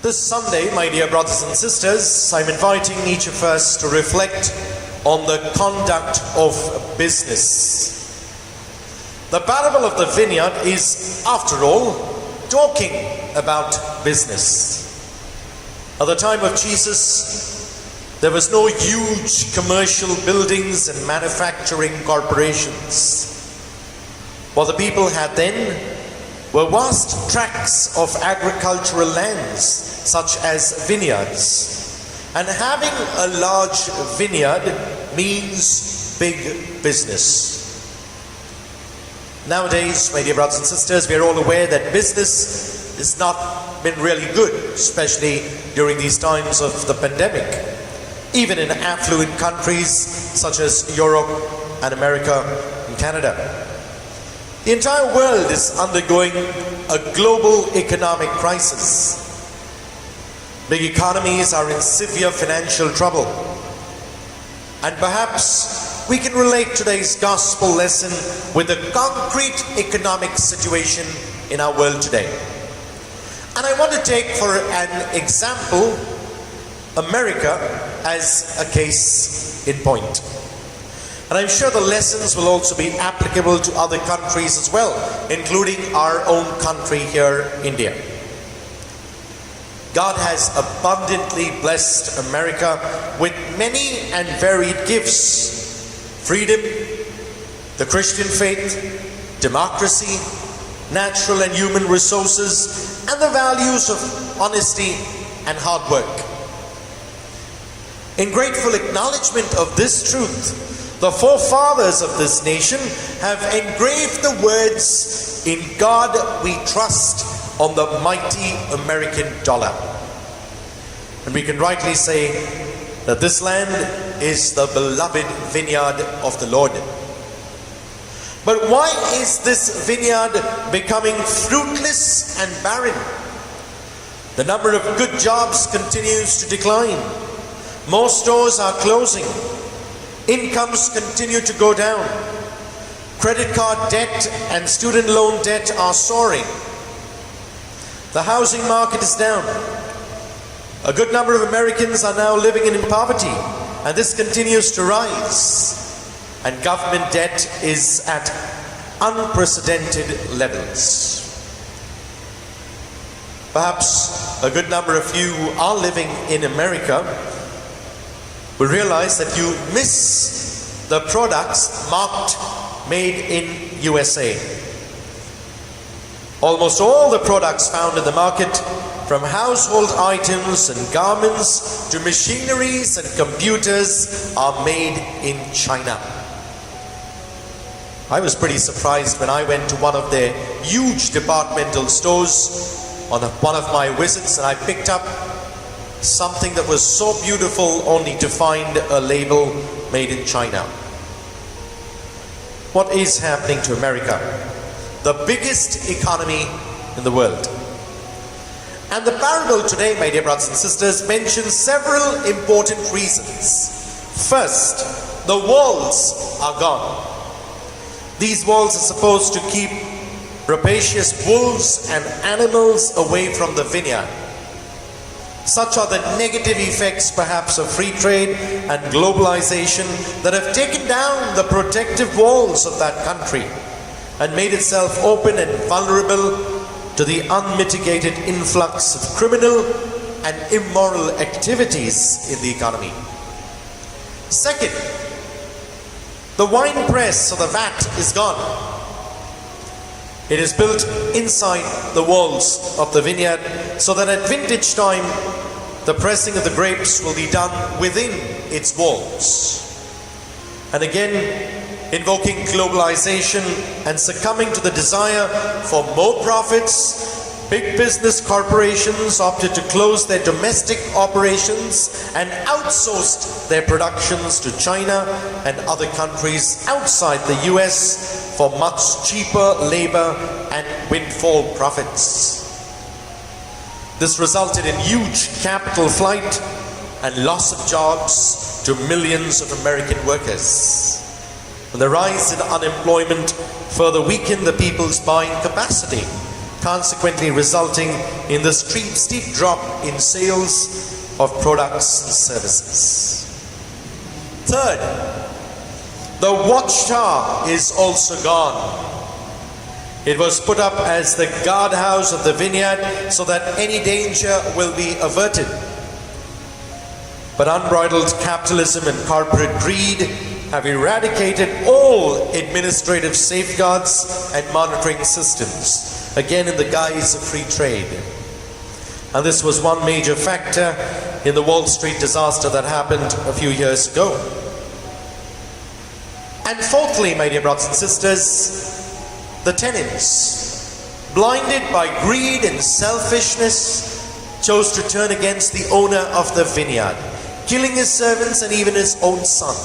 This Sunday, my dear brothers and sisters, I'm inviting each of us to reflect on the conduct of business. The parable of the vineyard is, after all, talking about business. At the time of Jesus, there was no huge commercial buildings and manufacturing corporations. What the people had then were vast tracts of agricultural lands, such as vineyards. And having a large vineyard means big business. Nowadays, my dear brothers and sisters, we are all aware that business has not been really good, especially during these times of the pandemic. Even in affluent countries such as Europe and America and Canada. The entire world is undergoing a global economic crisis. Big economies are in severe financial trouble. And perhaps we can relate today's gospel lesson with the concrete economic situation in our world today. And I want to take for an example America as a case in point. And I'm sure the lessons will also be applicable to other countries as well, including our own country here, India. God has abundantly blessed America with many and varied gifts. Freedom, the Christian faith, democracy, natural and human resources, and the values of honesty and hard work. In grateful acknowledgement of this truth, the forefathers of this nation have engraved the words, "In God we trust," on the mighty American dollar. And we can rightly say that this land is the beloved vineyard of the Lord. But why is this vineyard becoming fruitless and barren? The number of good jobs continues to decline. More stores are closing. Incomes continue to go down. Credit card debt and student loan debt are soaring. The housing market is down. A good number of Americans are now living in poverty, and this continues to rise. And government debt is at unprecedented levels. Perhaps a good number of you who are living in America will realize that you miss the products marked made in USA. Almost all the products found in the market, from household items and garments to machineries and computers, are made in China. I was pretty surprised when I went to one of their huge departmental stores on one of my visits, and I picked up something that was so beautiful only to find a label made in China. What is happening to America? The biggest economy in the world. And the parable today, my dear brothers and sisters, mentions several important reasons. First, the walls are gone. These walls are supposed to keep rapacious wolves and animals away from the vineyard. Such are the negative effects perhaps of free trade and globalization that have taken down the protective walls of that country and made itself open and vulnerable to the unmitigated influx of criminal and immoral activities in the economy. Second, the wine press or the vat is gone. It is built inside the walls of the vineyard so that at vintage time the pressing of the grapes will be done within its walls. And again, invoking globalization and succumbing to the desire for more profits, big business corporations opted to close their domestic operations and outsourced their productions to China and other countries outside the US for much cheaper labor and windfall profits. This resulted in huge capital flight and loss of jobs to millions of American workers. And the rise in unemployment further weakened the people's buying capacity, consequently resulting in the steep drop in sales of products and services. Third, the watchtower is also gone. It was put up as the guardhouse of the vineyard so that any danger will be averted. But unbridled capitalism and corporate greed have eradicated all administrative safeguards and monitoring systems, again in the guise of free trade. And this was one major factor in the Wall Street disaster that happened a few years ago. And fourthly, my dear brothers and sisters, the tenants, blinded by greed and selfishness, chose to turn against the owner of the vineyard, killing his servants and even his own son.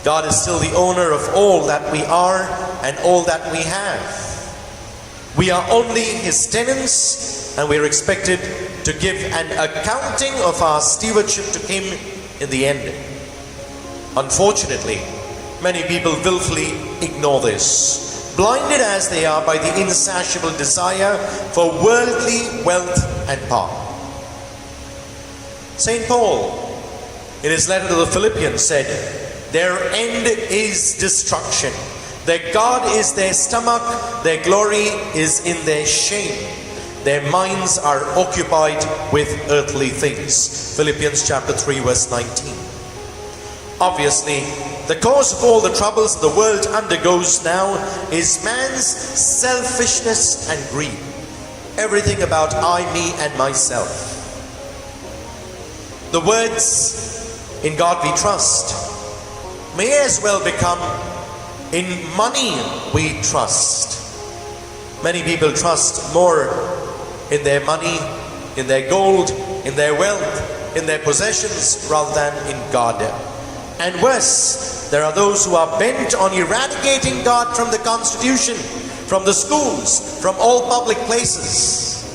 God is still the owner of all that we are and all that we have. We are only his tenants, and we are expected to give an accounting of our stewardship to him in the end. Unfortunately, many people willfully ignore this, blinded as they are by the insatiable desire for worldly wealth and power. St. Paul, in his letter to the Philippians, said, "Their end is destruction. Their God is their stomach. Their glory is in their shame. Their minds are occupied with earthly things." Philippians chapter 3 verse 19. Obviously, the cause of all the troubles the world undergoes now is man's selfishness and greed. Everything about I, me, and myself. The words, "In God we trust," may as well become, "In money we trust." Many people trust more in their money, in their gold, in their wealth, in their possessions, rather than in God. And worse, there are those who are bent on eradicating God from the Constitution, from the schools, from all public places.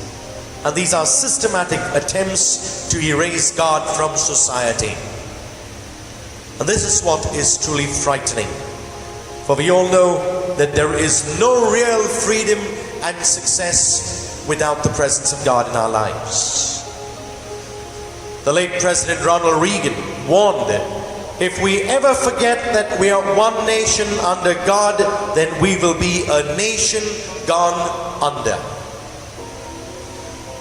And these are systematic attempts to erase God from society. And this is what is truly frightening. For we all know that there is no real freedom and success without the presence of God in our lives. The late President Ronald Reagan warned that if we ever forget that we are one nation under God, then we will be a nation gone under.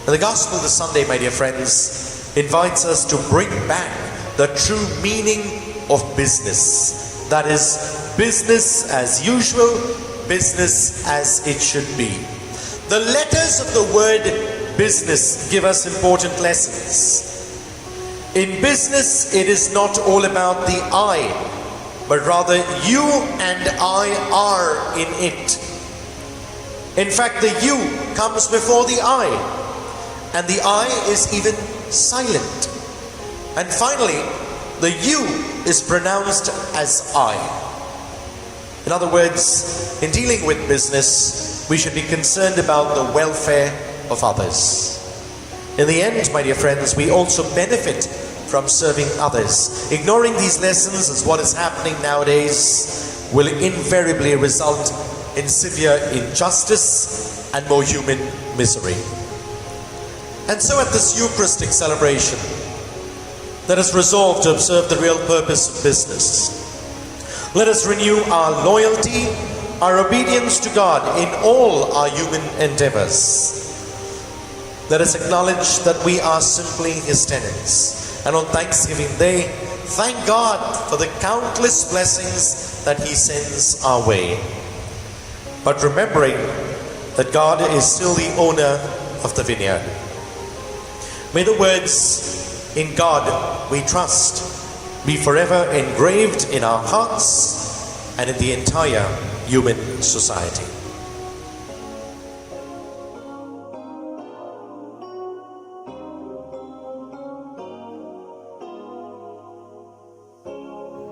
And the gospel this Sunday, my dear friends, invites us to bring back the true meaning of business. That is, business as usual, business as it should be. The letters of the word business give us important lessons. In business, it is not all about the I, but rather you and I are in it. In fact, the you comes before the I, and the I is even silent. And finally, the you is pronounced as I. In other words, in dealing with business, we should be concerned about the welfare of others. In the end, my dear friends, we also benefit from serving others. Ignoring these lessons, as what is happening nowadays, will invariably result in severe injustice and more human misery. And so at this Eucharistic celebration, let us resolve to observe the real purpose of business. Let us renew our loyalty, our obedience to God in all our human endeavors. Let us acknowledge that we are simply his tenants. And on Thanksgiving Day, thank God for the countless blessings that he sends our way. But remembering that God is still the owner of the vineyard. May the words, "In God we trust," be forever engraved in our hearts and in the entire human society.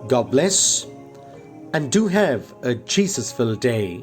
God bless, and do have a Jesus-filled day.